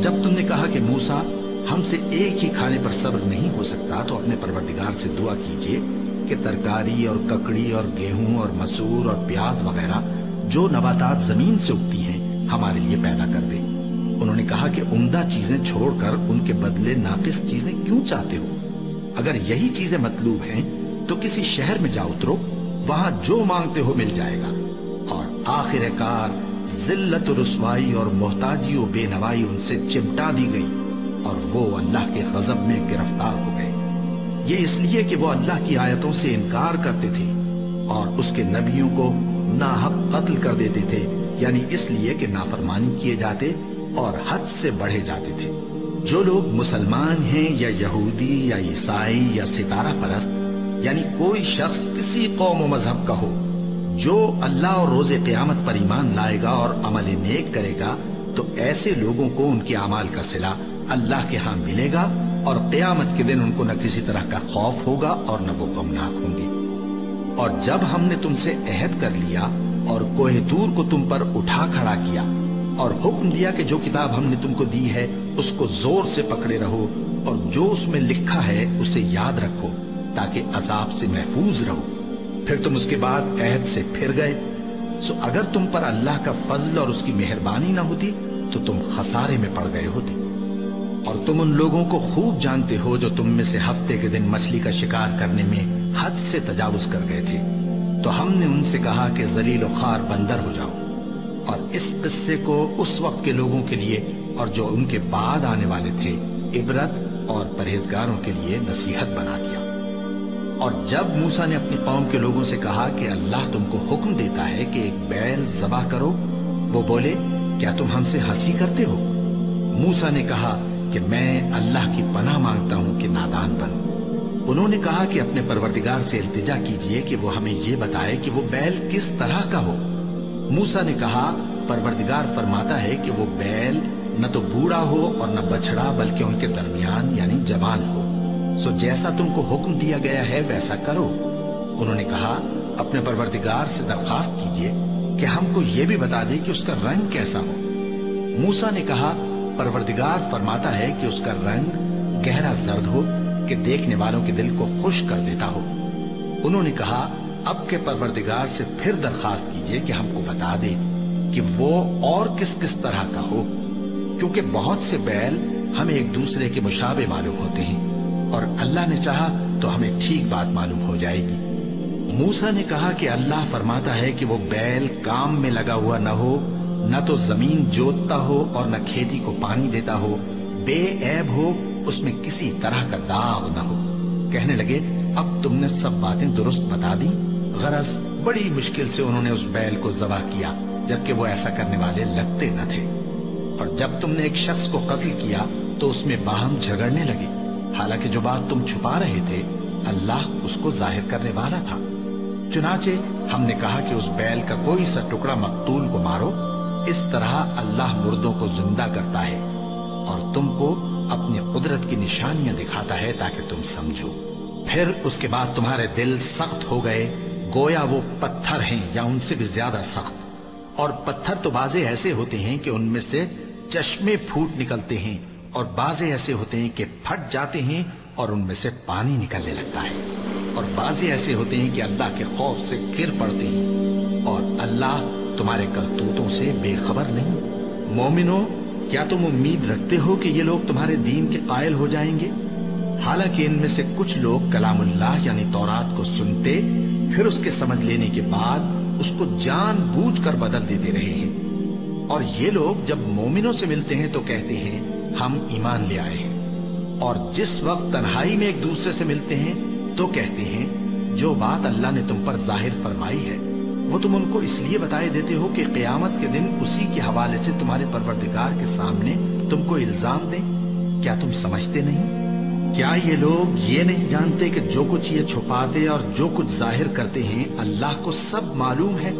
جب تم نے کہا کہ موسیٰ ہم سے ایک ہی کھانے پر صبر نہیں ہو سکتا تو اپنے پروردگار سے دعا کیجئے کہ ترکاری اور ککڑی اور گیہوں اور مسور اور پیاز وغیرہ جو نباتات زمین سے اگتی ہیں ہمارے لیے پیدا کر دے۔ انہوں نے کہا کہ عمدہ چیزیں چھوڑ کر ان کے بدلے ناقص چیزیں کیوں چاہتے ہو؟ اگر یہی چیزیں مطلوب ہیں تو کسی شہر میں جا اترو، وہاں جو مانگتے ہو مل جائے گا۔ اور آخر کار ذلت و رسوائی اور محتاجی و بے نوائی ان سے چمٹا دی گئی اور وہ اللہ کے غضب میں گرفتار ہو گئے۔ یہ اس لیے کہ وہ اللہ کی آیتوں سے انکار کرتے تھے اور اس کے نبیوں کو ناحق قتل کر دیتے تھے، یعنی اس لیے کہ نافرمانی کیے جاتے اور حد سے بڑھے جاتے تھے۔ جو لوگ مسلمان ہیں یا یہودی یا عیسائی یا ستارہ پرست، یعنی کوئی شخص کسی قوم و مذہب کا ہو، جو اللہ اور روز قیامت پر ایمان لائے گا اور عمل نیک کرے گا تو ایسے لوگوں کو ان کے اعمال کا صلہ اللہ کے ہاں ملے گا اور قیامت کے دن ان کو نہ کسی طرح کا خوف ہوگا اور نہ وہ غمناک ہوں گے۔ اور جب ہم نے تم سے عہد کر لیا اور کوہ طور کو تم پر اٹھا کھڑا کیا اور حکم دیا کہ جو کتاب ہم نے تم کو دی ہے اس کو زور سے پکڑے رہو اور جو اس میں لکھا ہے اسے یاد رکھو تاکہ عذاب سے محفوظ رہو، پھر تم اس کے بعد عہد سے پھر گئے، سو اگر تم پر اللہ کا فضل اور اس کی مہربانی نہ ہوتی تو تم خسارے میں پڑ گئے ہوتے۔ اور تم ان لوگوں کو خوب جانتے ہو جو تم میں سے ہفتے کے دن مچھلی کا شکار کرنے میں حد سے تجاوز کر گئے تھے، تو ہم نے ان سے کہا کہ ذلیل و خوار بندر ہو جاؤ، اور اس قصے کو اس وقت کے لوگوں کے لیے اور جو ان کے بعد آنے والے تھے عبرت اور پرہیزگاروں کے لیے نصیحت بنا دیا۔ اور جب موسیٰ نے اپنی قوم کے لوگوں سے کہا کہ اللہ تم کو حکم دیتا ہے کہ ایک بیل ذبح کرو، وہ بولے کیا تم ہم سے ہنسی کرتے ہو؟ موسیٰ نے کہا کہ میں اللہ کی پناہ مانگتا ہوں کہ نادان بنوں۔ انہوں نے کہا کہ اپنے پروردگار سے التجا کیجئے کہ وہ ہمیں یہ بتائے کہ وہ بیل کس طرح کا ہو۔ موسیٰ نے کہا پروردگار فرماتا ہے کہ وہ بیل نہ تو بوڑھا ہو اور نہ بچڑا بلکہ ان کے درمیان یعنی جوان ہو، سو جیسا تم کو حکم دیا گیا ہے ویسا کرو۔ انہوں نے کہا اپنے پروردگار سے درخواست کیجئے کہ ہم کو یہ بھی بتا دے کہ اس کا رنگ کیسا ہو۔ موسیٰ نے کہا پروردگار فرماتا ہے کہ اس کا رنگ گہرا زرد ہو کہ دیکھنے والوں کے دل کو خوش کر دیتا ہو۔ انہوں نے کہا اب کے پروردگار سے پھر درخواست کیجئے کہ ہم کو بتا دے کہ وہ اور کس کس طرح کا ہو، کیونکہ بہت سے بیل ہمیں ایک دوسرے کے مشابہ معلوم ہوتے ہیں اور اللہ نے چاہا تو ہمیں ٹھیک بات معلوم ہو جائے گی۔ موسیٰ نے کہا کہ اللہ فرماتا ہے کہ وہ بیل کام میں لگا ہوا نہ ہو، نہ تو زمین جوتتا ہو اور نہ کھیتی کو پانی دیتا ہو، بے عیب ہو، اس میں کسی طرح کا داغ نہ ہو۔ کہنے لگے اب تم نے سب باتیں درست بتا دی۔ غرض بڑی مشکل سے انہوں نے اس بیل کو ذبح کیا جبکہ وہ ایسا کرنے والے لگتے نہ تھے۔ اور جب تم نے ایک شخص کو قتل کیا تو اس میں باہم جھگڑنے لگے، حالانکہ جو بات تم چھپا رہے تھے اللہ اس کو ظاہر کرنے والا تھا۔ چنانچہ ہم نے کہا کہ اس بیل کا کوئی سا ٹکڑا مقتول کو مارو، اس طرح اللہ مردوں کو زندہ کرتا ہے اور تم کو اپنی قدرت کی نشانیاں دکھاتا ہے تاکہ تم سمجھو۔ پھر اس کے بعد تمہارے دل سخت ہو گئے گویا وہ پتھر ہیں یا ان سے بھی زیادہ سخت، اور پتھر تو بعضے ایسے ہوتے ہیں کہ ان میں سے چشمے پھوٹ نکلتے ہیں اور بعضے ایسے ہوتے ہیں کہ پھٹ جاتے ہیں اور ان میں سے پانی نکلنے لگتا ہے، اور بعضے ایسے ہوتے ہیں کہ اللہ کے خوف سے گر پڑتے ہیں، اور اللہ تمہارے کرتوتوں سے بے خبر نہیں۔ مومنو کیا تم امید رکھتے ہو کہ یہ لوگ تمہارے دین کے قائل ہو جائیں گے؟ حالانکہ ان میں سے کچھ لوگ کلام اللہ یعنی تورات کو سنتے پھر اس کے سمجھ لینے کے بعد اس کو جان بوجھ کر بدل دیتے رہے ہیں، اور یہ لوگ جب مومنوں سے ملتے ہیں تو کہتے ہیں ہم ایمان لے آئے ہیں، اور جس وقت تنہائی میں ایک دوسرے سے ملتے ہیں تو کہتے ہیں جو بات اللہ نے تم پر ظاہر فرمائی ہے وہ تم ان کو اس لیے بتائے دیتے ہو کہ قیامت کے دن اسی کے حوالے سے تمہارے پروردگار کے سامنے تم کو الزام دیں۔ کیا تم سمجھتے نہیں؟ کیا یہ لوگ یہ نہیں جانتے کہ جو کچھ یہ چھپاتے اور جو کچھ ظاہر کرتے ہیں اللہ کو سب معلوم ہے؟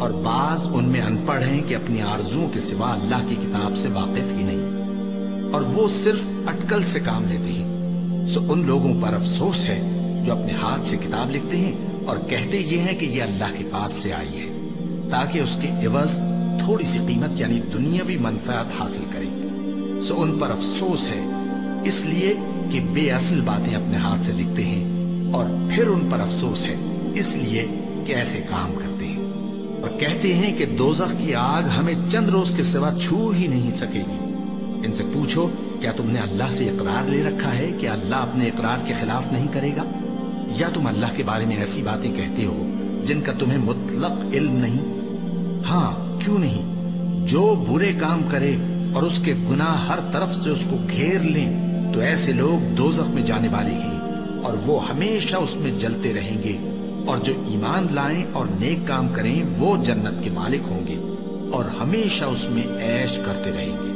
اور بعض ان میں ان پڑھ ہیں کہ اپنی آرزوؤں کے سوا اللہ کی کتاب سے واقف ہی نہیں، اور وہ صرف اٹکل سے کام لیتے ہیں۔ سو ان لوگوں پر افسوس ہے جو اپنے ہاتھ سے کتاب لکھتے ہیں اور کہتے یہ ہیں کہ یہ اللہ کے پاس سے آئی ہے تاکہ اس کے عوض تھوڑی سی قیمت یعنی دنیاوی منفعت حاصل کریں۔ سو ان پر افسوس ہے، اس لیے کہ بے اصل باتیں اپنے ہاتھ سے لکھتے ہیں، اور پھر ان پر افسوس ہے اس لیے کہ ایسے کام کرتے ہیں، اور کہتے ہیں کہ دوزخ کی آگ ہمیں چند روز کے سوا چھو ہی نہیں سکے گی۔ ان سے پوچھو، کیا تم نے اللہ سے اقرار لے رکھا ہے کہ اللہ اپنے اقرار کے خلاف نہیں کرے گا؟ یا تم اللہ کے بارے میں ایسی باتیں کہتے ہو جن کا تمہیں مطلق علم نہیں؟ ہاں، کیوں نہیں؟ جو برے کام کرے اور اس کے گناہ ہر طرف سے اس کو گھیر لیں تو ایسے لوگ دوزخ میں جانے والے ہیں، اور وہ ہمیشہ اس میں جلتے رہیں گے، اور جو ایمان لائیں اور نیک کام کریں وہ جنت کے مالک ہوں گے اور ہمیشہ اس میں عیش کرتے رہیں گے۔